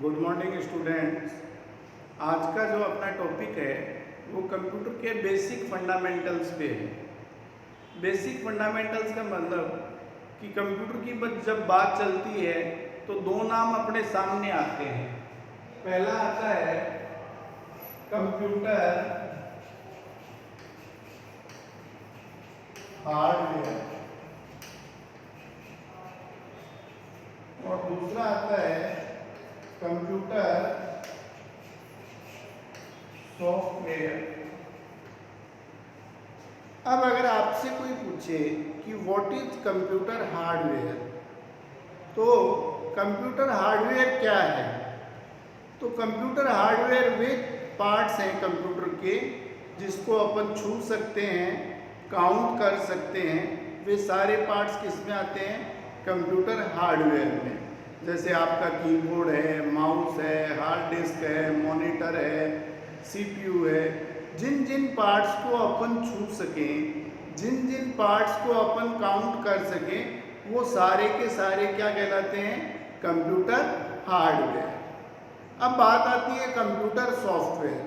Good morning students. आज का जो अपना टॉपिक है वो कंप्यूटर के बेसिक फंडामेंटल्स पे है। बेसिक फंडामेंटल्स का मतलब कि कंप्यूटर की जब बात चलती है तो दो नाम अपने सामने आते हैं। पहला आता है कंप्यूटर हार्डवेयर और दूसरा आता है कंप्यूटर सॉफ्टवेयर। अब अगर आपसे कोई पूछे कि व्हाट इज कंप्यूटर हार्डवेयर, तो कंप्यूटर हार्डवेयर क्या है? तो कंप्यूटर हार्डवेयर वे पार्ट्स हैं कंप्यूटर के जिसको अपन छू सकते हैं, काउंट कर सकते हैं। वे सारे पार्ट्स किस में आते हैं? कंप्यूटर हार्डवेयर में। जैसे आपका कीबोर्ड है, माउस है, हार्ड डिस्क है, मॉनिटर है, सीपीयू है। जिन जिन पार्ट्स को अपन छू सकें, जिन जिन पार्ट्स को अपन काउंट कर सकें, वो सारे के सारे क्या कहलाते हैं? Computer hardware. अब बात आती है कंप्यूटर सॉफ्टवेयर।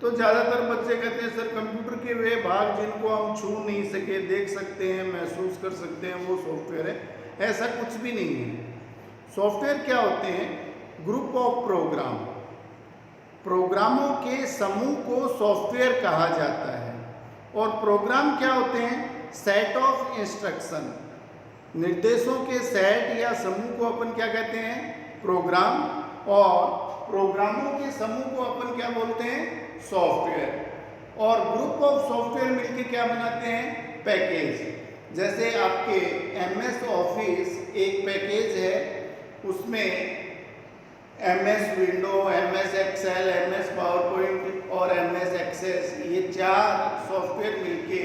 तो ज़्यादातर बच्चे कहते हैं सर कंप्यूटर के वे भाग जिनको हम छू नहीं सके, देख सकते हैं, महसूस कर सकते हैं, वो सॉफ्टवेयर है। ऐसा कुछ भी नहीं है। सॉफ्टवेयर क्या होते हैं? ग्रुप ऑफ प्रोग्राम, प्रोग्रामों के समूह को सॉफ्टवेयर कहा जाता है। और प्रोग्राम क्या होते हैं? सेट ऑफ इंस्ट्रक्शन, निर्देशों के सेट या समूह को अपन क्या कहते हैं? प्रोग्राम। और प्रोग्रामों के समूह को अपन क्या बोलते हैं? सॉफ्टवेयर। और ग्रुप ऑफ सॉफ्टवेयर मिलके क्या बनाते हैं? पैकेज। जैसे आपके एमएस ऑफिस एक पैकेज है, उसमें MS window, MS Excel, MS PowerPoint और एमएस एक्सेस, ये 4 सॉफ्टवेयर मिलके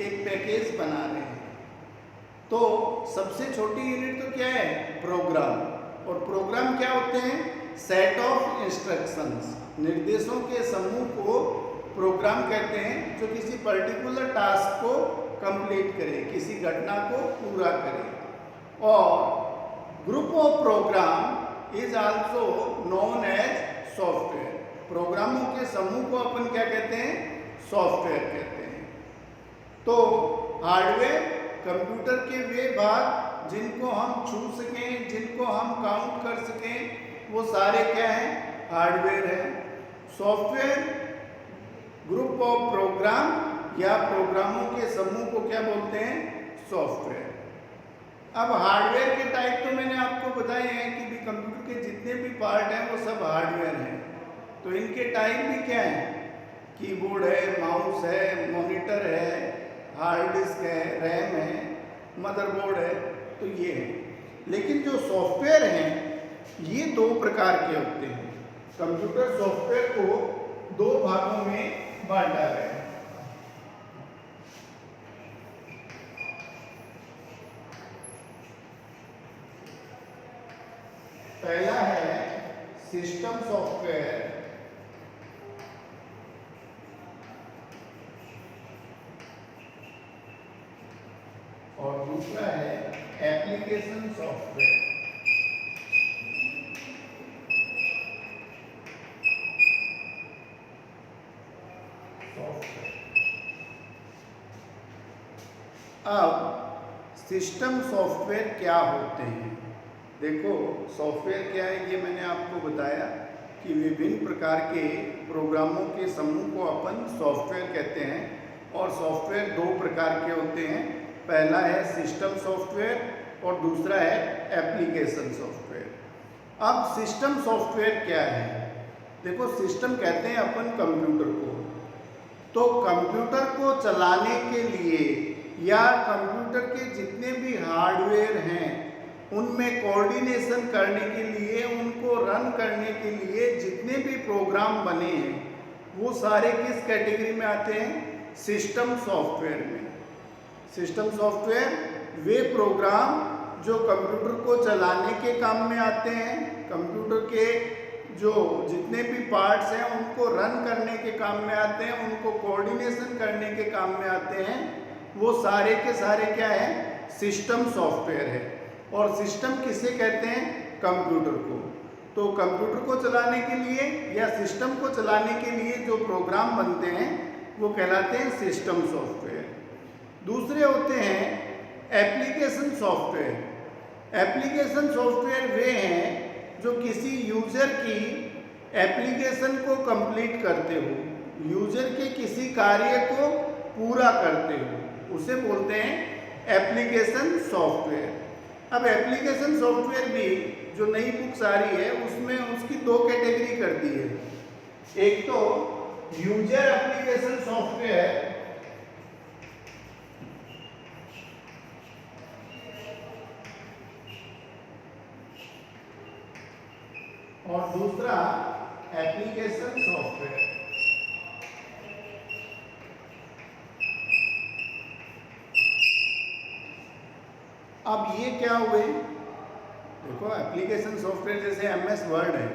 एक पैकेज बना रहे हैं। तो सबसे छोटी यूनिट तो क्या है? प्रोग्राम। और प्रोग्राम क्या होते हैं? सेट ऑफ इंस्ट्रक्शंस, निर्देशों के समूह को प्रोग्राम कहते हैं, जो किसी पर्टिकुलर टास्क को कंप्लीट करे, किसी घटना को पूरा करे। और group of program is also known as software. प्रोग्रामों के समूह को अपन क्या कहते हैं? सॉफ्टवेयर कहते हैं। तो हार्डवेयर कंप्यूटर के वे भाग जिनको हम छू सकें, जिनको हम काउंट कर सकें, वो सारे क्या हैं? हार्डवेयर हैं। सॉफ्टवेयर ग्रुप ऑफ प्रोग्राम या प्रोग्रामों के समूह को क्या बोलते हैं? सॉफ्टवेयर। अब हार्डवेयर के टाइप तो मैंने आपको बताए हैं कि भी कंप्यूटर के जितने भी पार्ट हैं वो सब हार्डवेयर हैं। तो इनके टाइप भी क्या हैं? कीबोर्ड है, माउस है, मॉनिटर है, हार्ड डिस्क है, रैम है, मदरबोर्ड है, तो ये है। लेकिन जो सॉफ्टवेयर हैं ये 2 प्रकार के होते हैं। कंप्यूटर सॉफ्टवेयर को 2 भागों में बांटा गया है। पहला है सिस्टम सॉफ्टवेयर और दूसरा है एप्लीकेशन सॉफ्टवेयर। अब सिस्टम सॉफ्टवेयर क्या होते हैं? देखो, सॉफ्टवेयर क्या है ये मैंने आपको बताया कि विभिन्न प्रकार के प्रोग्रामों के समूह को अपन सॉफ्टवेयर कहते हैं। और सॉफ्टवेयर 2 प्रकार के होते हैं। पहला है सिस्टम सॉफ्टवेयर और दूसरा है एप्लीकेशन सॉफ्टवेयर। अब सिस्टम सॉफ्टवेयर क्या है? देखो, सिस्टम कहते हैं अपन कंप्यूटर को। तो कंप्यूटर को चलाने के लिए या कंप्यूटर के जितने भी हार्डवेयर हैं उनमें कोऑर्डिनेशन करने के लिए, उनको रन करने के लिए जितने भी प्रोग्राम बने हैं वो सारे किस कैटेगरी में आते हैं? सिस्टम सॉफ्टवेयर में। सिस्टम सॉफ्टवेयर वे प्रोग्राम जो कंप्यूटर को चलाने के काम में आते हैं, कंप्यूटर के जो जितने भी पार्ट्स हैं उनको रन करने के काम में आते हैं, उनको कोऑर्डिनेशन करने के काम में आते हैं, वो सारे के सारे क्या है? सिस्टम सॉफ्टवेयर है। और सिस्टम किसे कहते हैं? कंप्यूटर को। तो कंप्यूटर को चलाने के लिए या सिस्टम को चलाने के लिए जो प्रोग्राम बनते हैं वो कहलाते हैं सिस्टम सॉफ्टवेयर। दूसरे होते हैं एप्लीकेशन सॉफ्टवेयर। एप्लीकेशन सॉफ्टवेयर वे हैं जो किसी यूजर की एप्लीकेशन को कंप्लीट करते हो, यूजर के किसी कार्य को पूरा करते हो, उसे बोलते हैं एप्लीकेशन सॉफ्टवेयर। अब एप्लीकेशन सॉफ्टवेयर भी जो नई बुक्स आ रही है उसमें उसकी दो कैटेगरी कर दी है। एक तो यूजर एप्लीकेशन सॉफ्टवेयर और दूसरा एप्लीकेशन सॉफ्टवेयर। अब ये क्या हुए, देखो एप्लीकेशन सॉफ्टवेयर जैसे MS वर्ड है,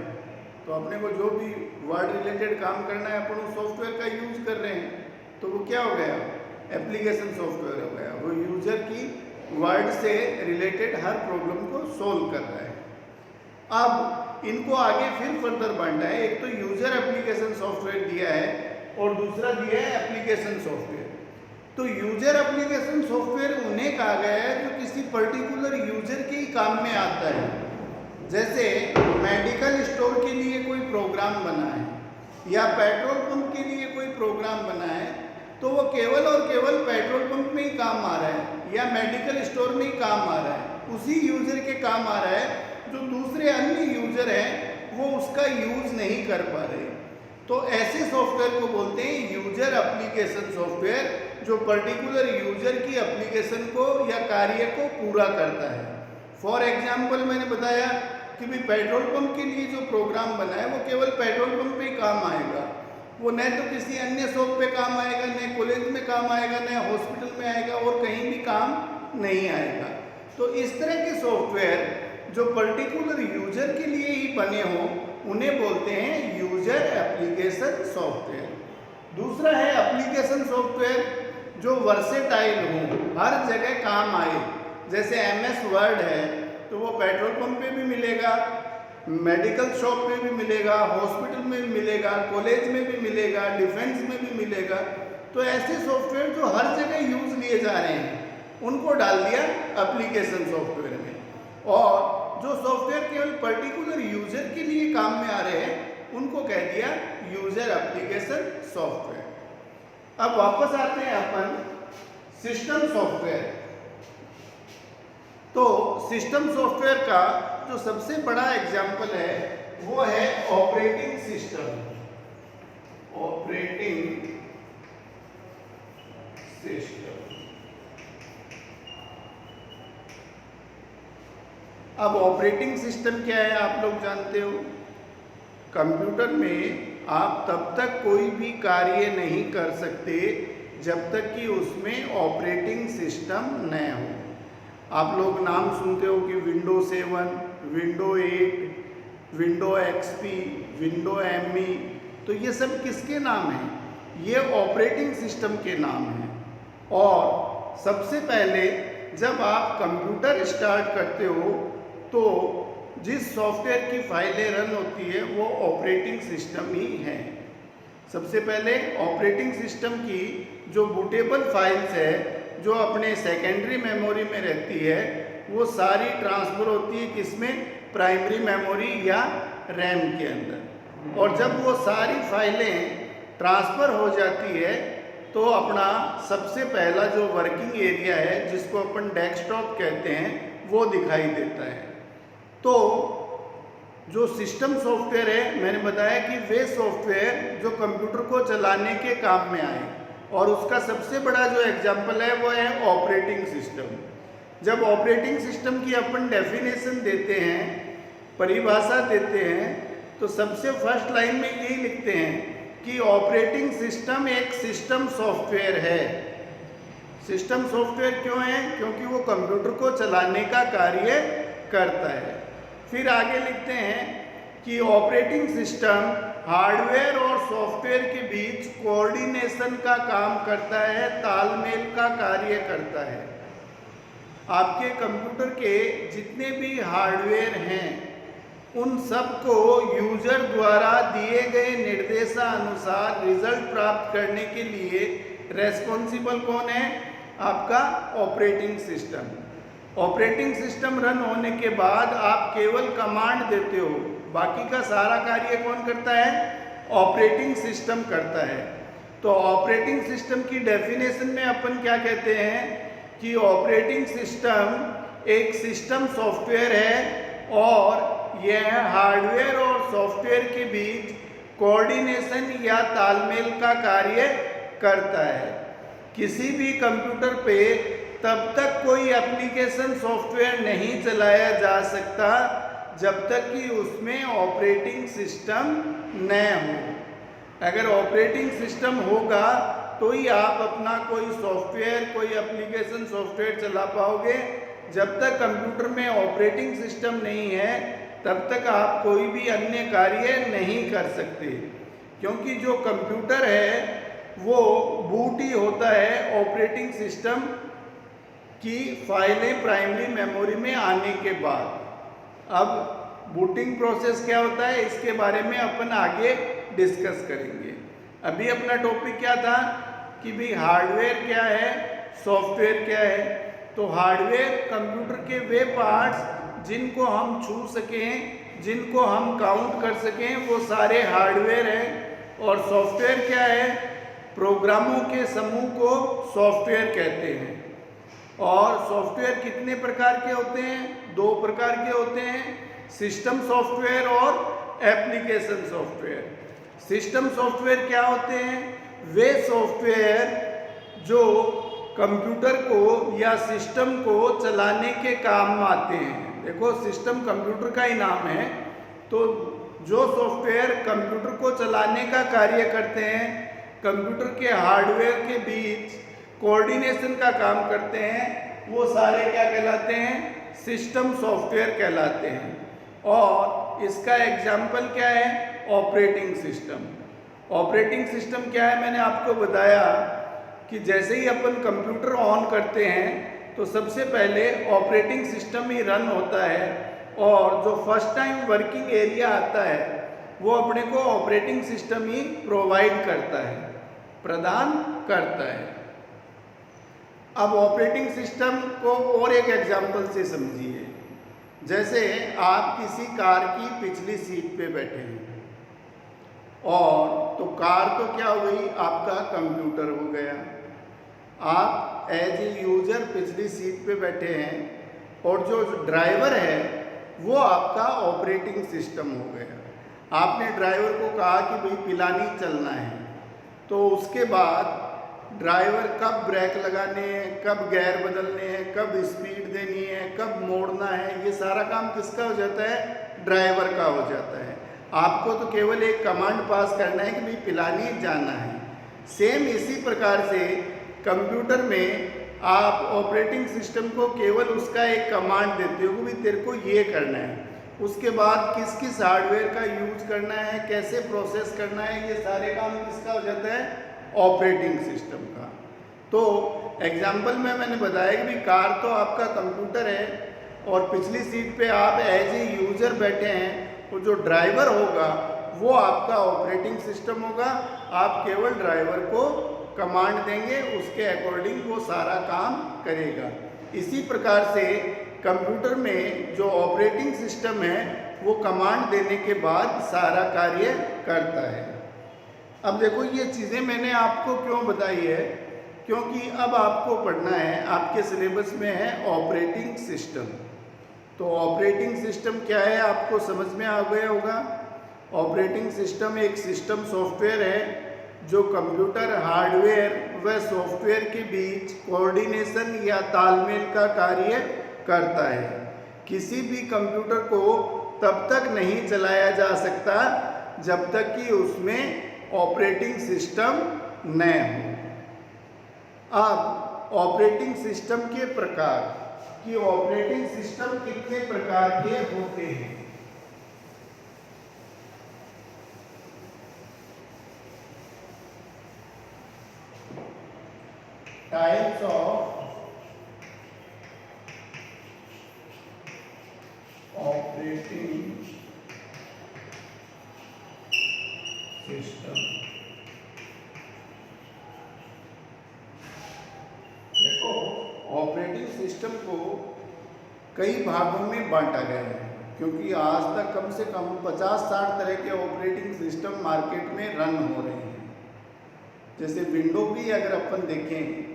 तो अपने को जो भी वर्ड रिलेटेड काम करना है अपन उस सॉफ्टवेयर का यूज कर रहे हैं, तो वो क्या हो गया, एप्लीकेशन सॉफ्टवेयर हो गया। वो यूजर की वर्ड से रिलेटेड हर प्रॉब्लम को सोल्व कर रहा है। अब इनको आगे फिर फर्दर बांटा है, एक तो यूजर एप्लीकेशन सॉफ्टवेयर दिया है और दूसरा दिया है एप्लीकेशन सॉफ्टवेयर। तो यूजर एप्लीकेशन सॉफ्टवेयर उन्हें कहा गया है जो किसी पर्टिकुलर यूजर के ही काम में आता है। जैसे मेडिकल स्टोर के लिए कोई प्रोग्राम बना है या पेट्रोल पंप के लिए कोई प्रोग्राम बना है, तो वो केवल और केवल पेट्रोल पंप में ही काम आ रहा है या मेडिकल स्टोर में ही काम आ रहा है, उसी यूजर के काम आ रहा है। जो दूसरे अन्य यूजर हैं वो उसका यूज नहीं कर पा रहे, तो ऐसे सॉफ्टवेयर को बोलते हैं यूजर एप्लीकेशन सॉफ्टवेयर, जो पर्टिकुलर यूजर की एप्लीकेशन को या कार्य को पूरा करता है। फॉर एग्जाम्पल मैंने बताया कि भाई पेट्रोल पंप के लिए जो प्रोग्राम बना है वो केवल पेट्रोल पंप पे ही काम आएगा, वो न तो किसी अन्य शॉप पे काम आएगा, न कॉलेज में काम आएगा, न हॉस्पिटल में आएगा और कहीं भी काम नहीं आएगा। तो इस तरह के सॉफ्टवेयर जो पर्टिकुलर यूजर के लिए ही बने हों उन्हें बोलते हैं यूजर एप्लीकेशन सॉफ्टवेयर। दूसरा है एप्लीकेशन सॉफ्टवेयर जो वर्सेटाइल हो, हर जगह काम आए। जैसे MS वर्ड है तो वो पेट्रोल पंप पे भी मिलेगा, मेडिकल शॉप पे भी मिलेगा, हॉस्पिटल में भी मिलेगा, कॉलेज में भी मिलेगा, डिफेंस में भी मिलेगा। तो ऐसे सॉफ्टवेयर जो हर जगह यूज लिए जा रहे हैं उनको डाल दिया एप्लीकेशन सॉफ्टवेयर में, और जो सॉफ्टवेयर केवल पर्टिकुलर यूजर के लिए काम में आ रहे हैं उनको कह दिया यूजर एप्लीकेशन सॉफ्टवेयर। अब वापस आते हैं अपन सिस्टम सॉफ्टवेयर। तो सिस्टम सॉफ्टवेयर का जो सबसे बड़ा एग्जाम्पल है वो है ऑपरेटिंग सिस्टम। Operating system. अब ऑपरेटिंग सिस्टम क्या है आप लोग जानते हो। कंप्यूटर में आप तब तक कोई भी कार्य नहीं कर सकते जब तक कि उसमें ऑपरेटिंग सिस्टम न हो। आप लोग नाम सुनते हो कि window 7, window 8, window XP, window ME, तो ये सब किसके नाम हैं? ये ऑपरेटिंग सिस्टम के नाम हैं। और सबसे पहले जब आप कंप्यूटर स्टार्ट करते हो तो जिस सॉफ्टवेयर की फाइलें रन होती है वो ऑपरेटिंग सिस्टम ही है। सबसे पहले ऑपरेटिंग सिस्टम की जो बूटेबल फाइल्स है जो अपने सेकेंडरी मेमोरी में रहती है वो सारी ट्रांसफ़र होती है किसमें, प्राइमरी मेमोरी या रैम के अंदर। और जब वो सारी फाइलें ट्रांसफ़र हो जाती है तो अपना सबसे पहला जो वर्किंग एरिया है जिसको अपन डेस्कटॉप कहते हैं वो दिखाई देता है। तो जो सिस्टम सॉफ्टवेयर है मैंने बताया कि वे सॉफ्टवेयर जो कंप्यूटर को चलाने के काम में आए, और उसका सबसे बड़ा जो एग्जाम्पल है वो है ऑपरेटिंग सिस्टम। जब ऑपरेटिंग सिस्टम की अपन डेफिनेशन देते हैं, परिभाषा देते हैं, तो सबसे फर्स्ट लाइन में यही लिखते हैं कि ऑपरेटिंग सिस्टम एक सिस्टम सॉफ्टवेयर है। सिस्टम सॉफ्टवेयर क्यों है? क्योंकि वो कंप्यूटर को चलाने का कार्य करता है। फिर आगे लिखते हैं कि ऑपरेटिंग सिस्टम हार्डवेयर और सॉफ्टवेयर के बीच कोऑर्डिनेशन का काम करता है, तालमेल का कार्य करता है। आपके कंप्यूटर के जितने भी हार्डवेयर हैं उन सब को यूजर द्वारा दिए गए निर्देशानुसार रिजल्ट प्राप्त करने के लिए रेस्पॉन्सिबल कौन है? आपका operating system. Operating system run होने के बाद आप केवल कमांड देते हो, बाकी का सारा कार्य कौन करता है? ऑपरेटिंग सिस्टम करता है। तो ऑपरेटिंग सिस्टम की डेफिनेशन में अपन क्या कहते हैं कि ऑपरेटिंग सिस्टम एक सिस्टम सॉफ्टवेयर है और यह हार्डवेयर और सॉफ्टवेयर के बीच कोऑर्डिनेशन या तालमेल का कार्य करता है। किसी भी कंप्यूटर पे तब तक कोई एप्लीकेशन सॉफ्टवेयर नहीं चलाया जा सकता जब तक कि उसमें ऑपरेटिंग सिस्टम न हो। अगर ऑपरेटिंग सिस्टम होगा तो ही आप अपना कोई सॉफ्टवेयर, कोई एप्लीकेशन सॉफ्टवेयर चला पाओगे। जब तक कंप्यूटर में ऑपरेटिंग सिस्टम नहीं है तब तक आप कोई भी अन्य कार्य नहीं कर सकते, क्योंकि जो कंप्यूटर है वो बूट ही होता है ऑपरेटिंग सिस्टम की फाइलें प्राइमरी मेमोरी में आने के बाद। अब बूटिंग प्रोसेस क्या होता है इसके बारे में अपन आगे डिस्कस करेंगे। अभी अपना टॉपिक क्या था कि भाई हार्डवेयर क्या है, सॉफ्टवेयर क्या है। तो हार्डवेयर कंप्यूटर के वे पार्ट्स जिनको हम छू सकें, जिनको हम काउंट कर सकें, वो सारे हार्डवेयर हैं। और सॉफ्टवेयर क्या है? प्रोग्रामों के समूह को सॉफ्टवेयर कहते हैं। और सॉफ्टवेयर कितने प्रकार के होते हैं? 2 प्रकार के होते हैं, सिस्टम सॉफ्टवेयर और एप्लीकेशन सॉफ्टवेयर। सिस्टम सॉफ्टवेयर क्या होते हैं? वे सॉफ्टवेयर जो कंप्यूटर को या सिस्टम को चलाने के काम में आते हैं। देखो, सिस्टम कंप्यूटर का ही नाम है, तो जो सॉफ्टवेयर कंप्यूटर को चलाने का कार्य करते हैं, कंप्यूटर के हार्डवेयर के बीच कोऑर्डिनेशन का काम करते हैं, वो सारे क्या कहलाते हैं? सिस्टम सॉफ्टवेयर कहलाते हैं। और इसका एग्जाम्पल क्या है? Operating system. ऑपरेटिंग सिस्टम क्या है? मैंने आपको बताया कि जैसे ही अपन कंप्यूटर ऑन करते हैं तो सबसे पहले ऑपरेटिंग सिस्टम ही रन होता है, और जो फर्स्ट टाइम वर्किंग एरिया आता है वो अपने को ऑपरेटिंग सिस्टम ही प्रोवाइड करता है, प्रदान करता है। अब ऑपरेटिंग सिस्टम को और एक एग्जाम्पल से समझिए। जैसे आप किसी कार की पिछली सीट पे बैठे हैं, और तो कार तो क्या हो गई? आपका कंप्यूटर हो गया। आप एज ए यूजर पिछली सीट पे बैठे हैं, और जो ड्राइवर है वो आपका ऑपरेटिंग सिस्टम हो गया। आपने ड्राइवर को कहा कि भाई पिलानी चलना है, तो उसके बाद ड्राइवर कब ब्रेक लगाने हैं, कब गियर बदलने हैं, कब स्पीड देनी है, कब मोड़ना है, ये सारा काम किसका हो जाता है? ड्राइवर का हो जाता है। आपको तो केवल एक कमांड पास करना है कि भाई पिलानी जाना है। सेम इसी प्रकार से कंप्यूटर में आप ऑपरेटिंग सिस्टम को केवल उसका एक कमांड देते हो कि भाई तेरे को ये करना है, उसके बाद किस किस हार्डवेयर का यूज करना है, कैसे प्रोसेस करना है, ये सारे काम किसका हो जाता है? ऑपरेटिंग सिस्टम का। तो एग्जाम्पल में मैंने बताया कि भाई कार तो आपका कंप्यूटर है, और पिछली सीट पे आप एज ए यूजर बैठे हैं, तो जो ड्राइवर होगा वो आपका ऑपरेटिंग सिस्टम होगा। आप केवल ड्राइवर को कमांड देंगे, उसके अकॉर्डिंग वो सारा काम करेगा। इसी प्रकार से कंप्यूटर में जो ऑपरेटिंग सिस्टम है वो कमांड देने के बाद सारा कार्य करता है। अब देखो, ये चीज़ें मैंने आपको क्यों बताई है? क्योंकि अब आपको पढ़ना है, आपके सिलेबस में है ऑपरेटिंग सिस्टम। तो ऑपरेटिंग सिस्टम क्या है आपको समझ में आ गया होगा। ऑपरेटिंग सिस्टम एक सिस्टम सॉफ्टवेयर है जो कंप्यूटर हार्डवेयर व सॉफ्टवेयर के बीच कोऑर्डिनेशन या तालमेल का कार्य करता है। किसी भी कंप्यूटर को तब तक नहीं चलाया जा सकता जब तक कि उसमें ऑपरेटिंग सिस्टम न हो। अब ऑपरेटिंग सिस्टम के प्रकार कि ऑपरेटिंग सिस्टम कितने प्रकार के होते हैं। Types of operating system. देखो, ऑपरेटिंग सिस्टम को कई भागों में बांटा गया है, क्योंकि आज तक कम से कम 50-60 तरह के ऑपरेटिंग सिस्टम मार्केट में रन हो रहे हैं। जैसे विंडो की अगर अपन देखें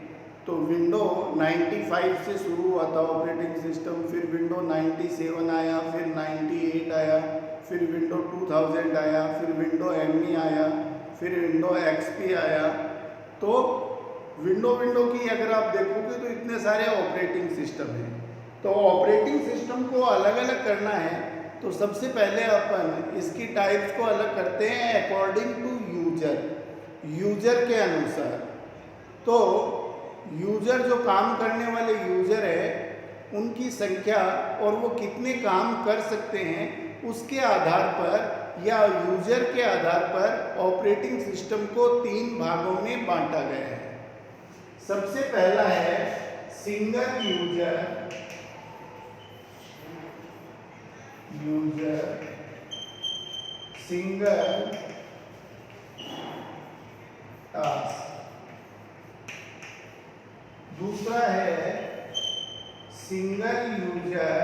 तो विंडो 95 से शुरू हुआ था ऑपरेटिंग सिस्टम, फिर विंडो 97 आया, फिर 98 आया, फिर विंडो 2000 आया, फिर विंडो ME आया, फिर विंडो XP आया। तो विंडो की अगर आप देखोगे तो इतने सारे ऑपरेटिंग सिस्टम हैं। तो ऑपरेटिंग सिस्टम को अलग अलग करना है तो सबसे पहले अपन इसकी टाइप्स को अलग करते हैं अकॉर्डिंग टू यूजर के अनुसार। तो यूजर जो काम करने वाले यूजर है उनकी संख्या और वो कितने काम कर सकते हैं उसके आधार पर या यूजर के आधार पर ऑपरेटिंग सिस्टम को 3 भागों में बांटा गया है। सबसे पहला है सिंगल सिंगल टास्क। दूसरा है सिंगल यूजर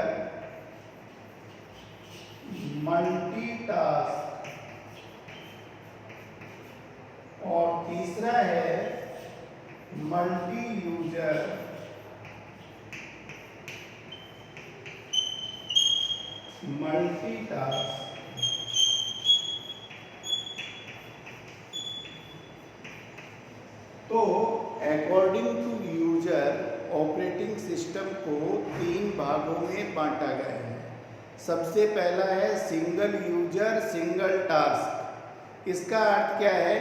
मल्टीटास्क और तीसरा है मल्टी यूजर मल्टीटास्क। तो according to user operating system को 3 भागों में बांटा गया है। सबसे पहला है सिंगल यूजर सिंगल टास्क। इसका अर्थ क्या है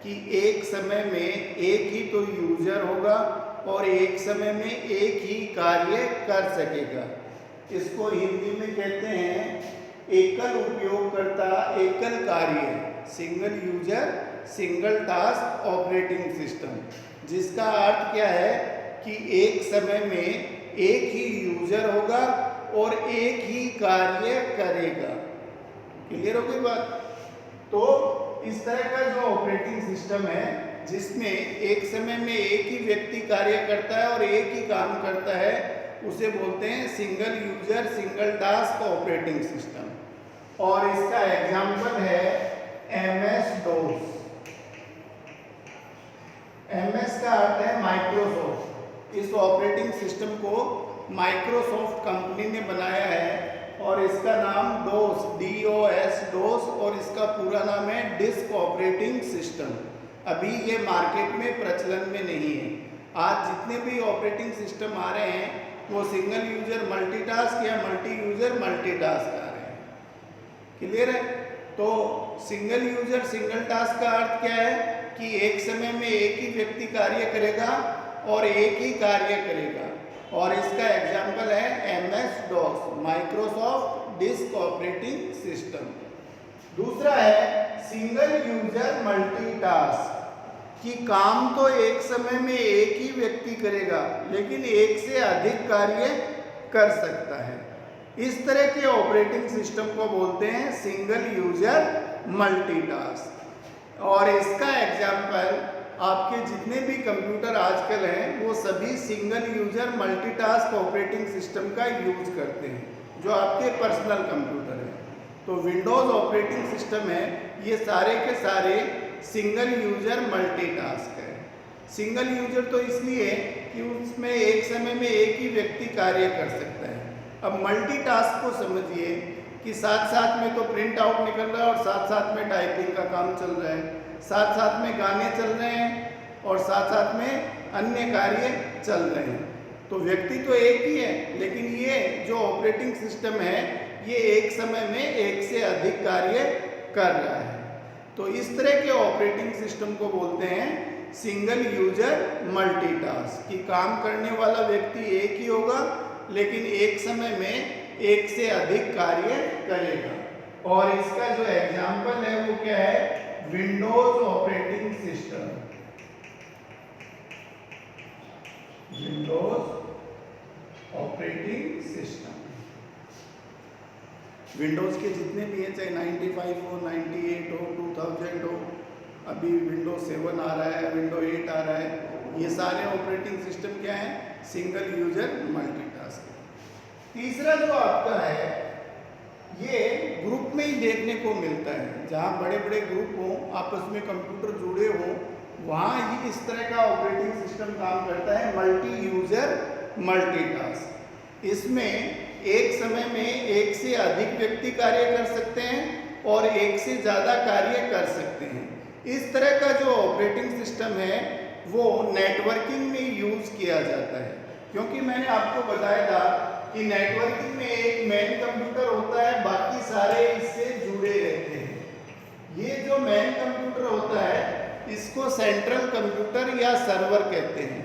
कि एक समय में एक ही तो यूजर होगा और एक समय में एक ही कार्य कर सकेगा। इसको हिंदी में कहते हैं एकल उपयोगकर्ता एकल कार्य, single user single task operating system. जिसका अर्थ क्या है कि एक समय में एक ही यूजर होगा और एक ही कार्य करेगा। क्लियर हो गई बात? तो इस तरह का जो ऑपरेटिंग सिस्टम है जिसमें एक समय में एक ही व्यक्ति कार्य करता है और एक ही काम करता है उसे बोलते हैं single user single task operating system. और इसका एग्जाम्पल है MS DOS। MS का अर्थ है माइक्रोसॉफ्ट। इस ऑपरेटिंग सिस्टम को माइक्रोसॉफ्ट कंपनी ने बनाया है और इसका नाम DOS और इसका पूरा नाम है डिस्क ऑपरेटिंग सिस्टम। अभी ये मार्केट में प्रचलन में नहीं है। आज जितने भी ऑपरेटिंग सिस्टम आ रहे हैं वो सिंगल यूजर मल्टीटास्क या मल्टी यूजर मल्टीटास्क आ रहे हैं। क्लियर है? तो सिंगल यूजर सिंगल टास्क का अर्थ क्या है कि एक समय में एक ही व्यक्ति कार्य करेगा और एक ही कार्य करेगा। और इसका एग्जाम्पल है MS DOS, Microsoft disk operating system. दूसरा है सिंगल यूजर मल्टीटास्क कि काम तो एक समय में एक ही व्यक्ति करेगा लेकिन एक से अधिक कार्य कर सकता है। इस तरह के ऑपरेटिंग सिस्टम को बोलते हैं सिंगल यूजर मल्टीटास्क। और इसका एग्जाम्पल आपके जितने भी कंप्यूटर आजकल हैं वो सभी single user multitask operating system का यूज करते हैं जो आपके पर्सनल कंप्यूटर हैं। तो विंडोज़ ऑपरेटिंग सिस्टम है ये सारे के सारे सिंगल यूजर मल्टीटास्क है। सिंगल यूजर तो इसलिए कि उसमें एक समय में एक ही व्यक्ति कार्य कर सकता है। अब मल्टीटास्क को समझिए कि साथ साथ में तो प्रिंट आउट निकल रहा है और साथ साथ में टाइपिंग का काम चल रहा है, साथ साथ में गाने चल रहे हैं और साथ साथ में अन्य कार्य चल रहे हैं। तो व्यक्ति तो एक ही है लेकिन ये जो ऑपरेटिंग सिस्टम है ये एक समय में एक से अधिक कार्य कर रहा है। तो इस तरह के ऑपरेटिंग सिस्टम को बोलते हैं सिंगल यूजर मल्टीटास्क कि काम करने वाला व्यक्ति एक ही होगा लेकिन एक समय में एक से अधिक कार्य करेगा। और इसका जो एग्जाम्पल है वो क्या है? Windows operating system. Windows operating system Windows के जितने भी हैं, चाहे 95 हो, 98 हो, 2000 हो, अभी विंडोज 7 आ रहा है, विंडो 8 आ रहा है, ये सारे ऑपरेटिंग सिस्टम क्या है? Single user multitask. तीसरा जो आपका है ये ग्रुप में ही देखने को मिलता है, जहाँ बड़े बड़े ग्रुप हों, आपस में कंप्यूटर जुड़े हों, वहाँ ही इस तरह का ऑपरेटिंग सिस्टम काम करता है, मल्टी यूजर मल्टीटास्क। इसमें एक समय में एक से अधिक व्यक्ति कार्य कर सकते हैं और एक से ज़्यादा कार्य कर सकते हैं। इस तरह का जो ऑपरेटिंग सिस्टम है वो नेटवर्किंग में यूज़ किया जाता है, क्योंकि मैंने आपको बताया था कि नेटवर्किंग में एक मेन कंप्यूटर होता है, बाकी सारे इससे जुड़े रहते हैं। ये जो मेन कंप्यूटर होता है इसको सेंट्रल कंप्यूटर या सर्वर कहते हैं,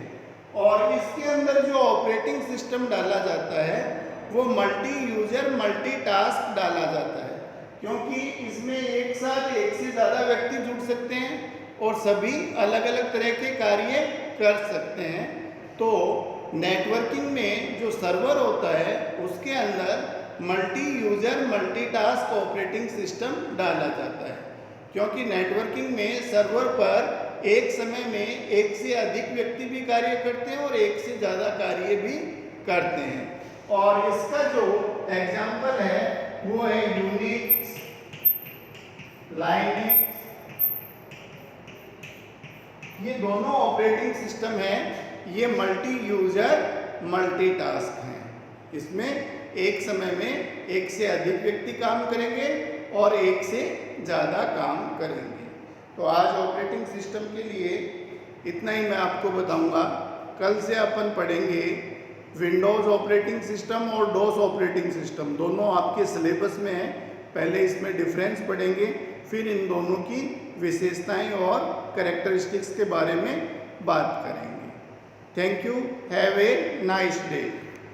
और इसके अंदर जो ऑपरेटिंग सिस्टम डाला जाता है वो मल्टी यूजर मल्टीटास्क डाला जाता है, क्योंकि इसमें एक साथ एक से ज़्यादा व्यक्ति जुड़ सकते हैं और सभी अलग अलग तरह के कार्य कर सकते हैं। तो नेटवर्किंग में जो सर्वर होता है उसके अंदर multi user multitask operating system डाला जाता है, क्योंकि नेटवर्किंग में सर्वर पर एक समय में एक से अधिक व्यक्ति भी कार्य करते हैं और एक से ज़्यादा कार्य भी करते हैं। और इसका जो एग्जाम्पल है वो है यूनिक्स, लाइनक्स, ये दोनों ऑपरेटिंग सिस्टम हैं, ये मल्टी यूजर मल्टीटास्क हैं। इसमें एक समय में एक से अधिक व्यक्ति काम करेंगे और एक से ज़्यादा काम करेंगे। तो आज ऑपरेटिंग सिस्टम के लिए इतना ही मैं आपको बताऊंगा। कल से अपन पढ़ेंगे विंडोज़ ऑपरेटिंग सिस्टम और डोस ऑपरेटिंग सिस्टम, दोनों आपके सिलेबस में है। पहले इसमें डिफरेंस पढ़ेंगे, फिर इन दोनों की विशेषताएं और कैरेक्टरिस्टिक्स के बारे में बात करेंगे। Thank you, have a nice day.